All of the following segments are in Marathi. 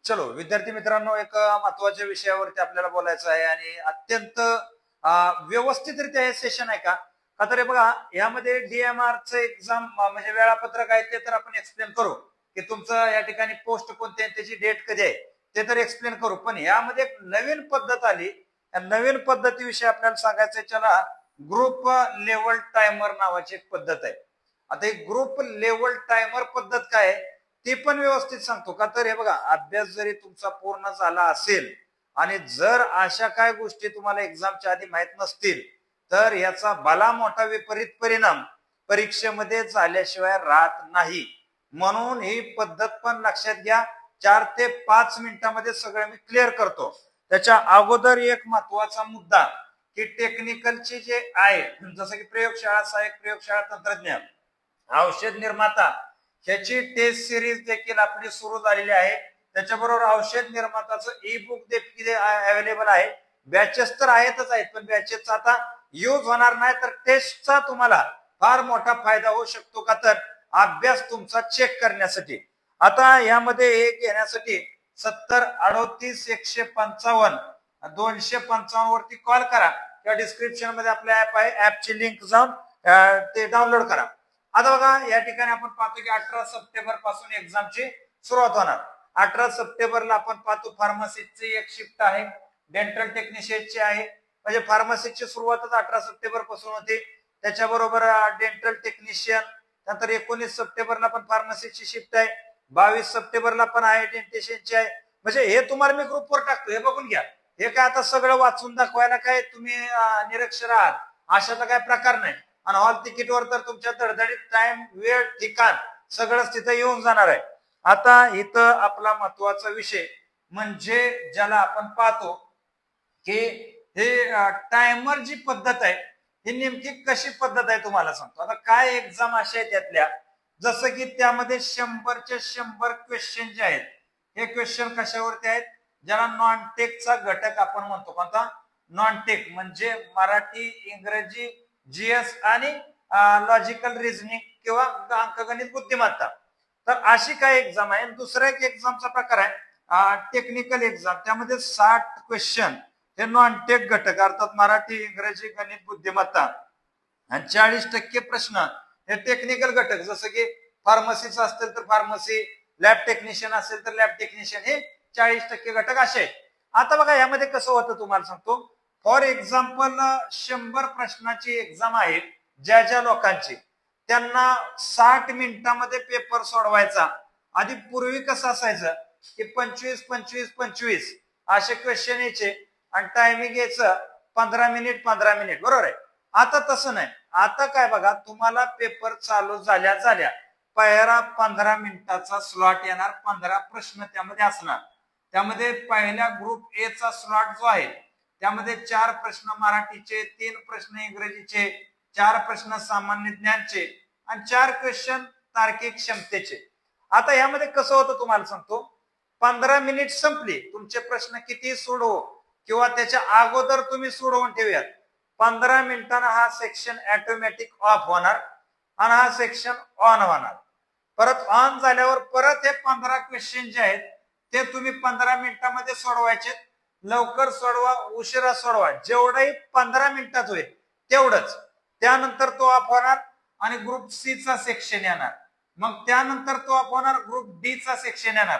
चलो विद्यार्थी मित्रांनो, एक महत्वाच्या विषयावरती आपल्याला बोलायचं आहे आणि अत्यंत व्यवस्थितरित्या हे सेशन आहे का? का तर हे बघा, यामध्ये डीएमआरचं एक्झाम म्हणजे वेळापत्रक आहे ते तर आपण एक्सप्लेन करू, की तुमचं या ठिकाणी पोस्ट कोणती आहे, त्याची डेट कधी आहे ते तर एक्सप्लेन करू. पण यामध्ये एक नवीन पद्धत आली. या नवीन पद्धतीविषयी आपल्याला सांगायचंय. चला, ग्रुप लेवल टायमर नावाची एक पद्धत आहे. आता ही ग्रुप लेवल टायमर पद्धत काय आहे ते पण व्यवस्थित सांगतो. का तर हे बघा, अभ्यास जरी तुमचा पूर्ण झाला असेल आणि जर अशा काय गोष्टी तुम्हाला एक्झामच्या आधी माहित नसतील, तर याचा भला मोठा विपरीत परिणाम परीक्षेमध्ये झाल्याशिवाय राहत नाही. म्हणून ही पद्धत पण लक्षात घ्या. 4 ते 5 मिनिटांमध्ये सगळं मी क्लिअर करतो. त्याच्या अगोदर एक महत्वाचा मुद्दा, की टेक्निकलची जे आहे, जसं की प्रयोगशाळा सहाय्यक, प्रयोगशाळा तंत्रज्ञान, औषध निर्माता, ह्याची टेस्ट सिरीज देखील आपली सुरू झालेली आहे. त्याच्याबरोबर औषध निर्माताचं ई बुक देखील अवेलेबल आहे. बॅचेस तर आहेतच आहेत, पण बॅचेसचा आता यूज होणार नाही, तर टेस्टचा तुम्हाला फार मोठा फायदा होऊ शकतो. का तर अभ्यास तुमचा चेक करण्यासाठी. आता यामध्ये हे घेण्यासाठी 70 38 155 वरती कॉल करा किंवा डिस्क्रिप्शन मध्ये आपल्या ऍप आहे, ऍपची लिंक जाऊन ते डाउनलोड करा. आता बघा, या ठिकाणी आपण पाहतो की 18 सप्टेंबर पासून एक्झामची सुरुवात होणार. 18 सप्टेंबरला आपण पाहतो फार्मसीची एक शिफ्ट आहे, डेंटल टेक्निशियनची आहे. म्हणजे फार्मसीची सुरुवातच 18 सप्टेंबर पासून होते. त्याच्याबरोबर डेंटल टेक्निशियन, नंतर 19 सप्टेंबरला पण फार्मसीची शिफ्ट आहे, 22 सप्टेंबरला पण आहे डेंटिशियनची आहे. म्हणजे हे तुम्हाला मी ग्रुपवर टाकतो, हे बघून घ्या. हे काय आता सगळं वाचून दाखवायला काय तुम्ही निरक्षर आहात अशाचा काय प्रकार नाही. आणि हॉल तिकीटवर तर तुमच्या धडधडीत टाइम, वेळ, ठिकाण सगळंच तिथं येऊन जाणार आहे. आता इथं आपला महत्वाचा विषय म्हणजे ज्याला आपण पाहतो की हे टायमर जी पद्धत आहे ही नेमकी कशी पद्धत आहे तुम्हाला सांगतो. आता काय एक्झाम अशा आहेत त्यातल्या, जसं की त्यामध्ये 100चे 100 क्वेश्चन जे आहेत, हे क्वेश्चन कशावरती आहेत, ज्याला नॉन टेकचा घटक आपण म्हणतो. कोणता? नॉन टेक, म्हणजे मराठी, इंग्रजी, जीएस आणि लॉजिकल रिझनिंग किंवा अंकगणित बुद्धिमत्ता. तर अशी काय एक्झाम आहे. दुसरा एक एक्झामचा प्रकार आहे टेक्निकल एक्झाम. त्यामध्ये 60 क्वेश्चन हे नॉन टेक घटक, अर्थात मराठी, इंग्रजी, गणित, बुद्धिमत्ता, आणि 40% प्रश्न हे टेक्निकल घटक, जसं की फार्मसीचं असेल तर फार्मसी, लॅब टेक्निशियन असेल तर लॅब टेक्निशियन, हे 40% घटक असे आहेत. आता बघा, यामध्ये कसं होतं तुम्हाला सांगतो. फॉर एक्झाम्पल 100 प्रश्नाची एक्झाम आहे. ज्या ज्या लोकांची, त्यांना 60 मिनिटांमध्ये पेपर सोडवायचा. आधी पूर्वी कसं असायचं की 25 असे क्वेश्चन यायचे आणि टायमिंग यायचं 15 मिनिट 15 मिनिट, बरोबर आहे. आता तसं नाही. आता काय बघा, तुम्हाला पेपर चालू झाल्या पहिला 15 मिनिटाचा स्लॉट येणार, 15 प्रश्न त्यामध्ये असणार. त्यामध्ये पहिल्या ग्रुप ए चा स्लॉट जो आहे, त्यामध्ये 4 प्रश्न मराठीचे, 3 प्रश्न इंग्रजीचे, 4 प्रश्न सामान्य ज्ञानचे आणि 4 क्वेश्चन तार्किक क्षमतेचे. आता यामध्ये कसं होतं तुम्हाला सांगतो. 15 मिनिट संपली, तुमचे प्रश्न किती सोडवू किंवा त्याच्या अगोदर तुम्ही सोडवून ठेवूयात, 15 मिनिटांना हा सेक्शन ऑटोमॅटिक ऑफ होणार आणि हा सेक्शन ऑन होणार. परत ऑन झाल्यावर परत हे 15 क्वेश्चन जे आहेत ते तुम्ही 15 मिनिटांमध्ये सोडवायचे. लवकर सोडवा, उशिरा सोडवा, जेवढंही 15 मिनिटात होईल तेवढंच. त्यानंतर तो ऑफ होणार आणि ग्रुप सी चा सेक्शन येणार. मग त्यानंतर तो ऑफ होणार, ग्रुप डी चा सेक्शन येणार.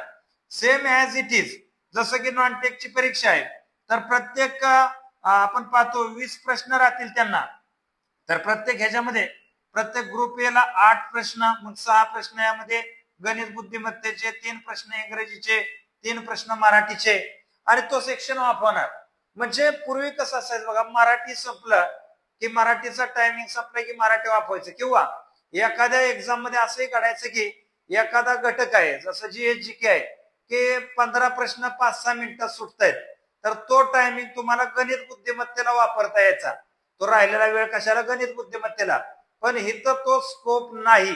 Same as it is. जसं की नॉन टेकची परीक्षा आहे, तर प्रत्येक आपण पाहतो 20 प्रश्न राहतील त्यांना. तर प्रत्येक ह्याच्यामध्ये प्रत्येक ग्रुप ए ला 8 प्रश्न, मग 6 प्रश्न यामध्ये गणित बुद्धिमत्तेचे, 3 प्रश्न इंग्रजीचे, 3 प्रश्न मराठीचे, आणि तो सेक्शन ऑफ होणार. म्हणजे पूर्वी कसं असायचं बघा, मराठी संपलं की मराठीचा टायमिंग संपलं की मराठी ऑफ व्हायचं. किंवा एखाद्या एक्झाम मध्ये असंही काढायचं की एखादा घटक आहे, जसं जीएस जीके आहे, की 15 प्रश्न 5-6 मिनिटात सुटतायत, तर तो टायमिंग तुम्हाला गणित बुद्धिमत्तेला वापरता यायचा. तो राहिलेला वेळ कशाला? गणित बुद्धिमत्तेला. पण इथं तो स्कोप नाही.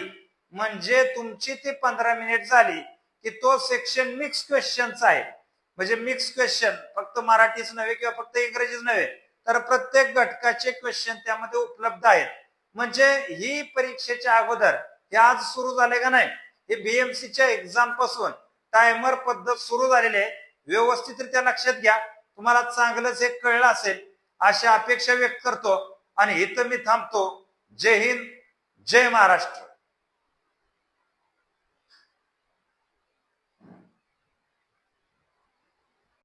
म्हणजे तुमची ती 15 मिनिट झाली की तो सेक्शन मिक्स क्वेश्चनचा आहे. म्हणजे मिक्स क्वेश्चन, फक्त मराठीच नव्हे किंवा फक्त इंग्रजीच नव्हे, तर प्रत्येक घटकाचे क्वेश्चन त्यामध्ये उपलब्ध आहेत. म्हणजे ही परीक्षेच्या अगोदर, हे आज सुरू झाले का नाही, हे बीएमसीच्या एक्झाम पासून टायमर पद्धत सुरू झालेली आहे. व्यवस्थितरित्या लक्षात घ्या. तुम्हाला चांगलंच एक कळलं असेल अशी अपेक्षा व्यक्त करतो आणि इथं मी थांबतो. जय हिंद, जय महाराष्ट्र.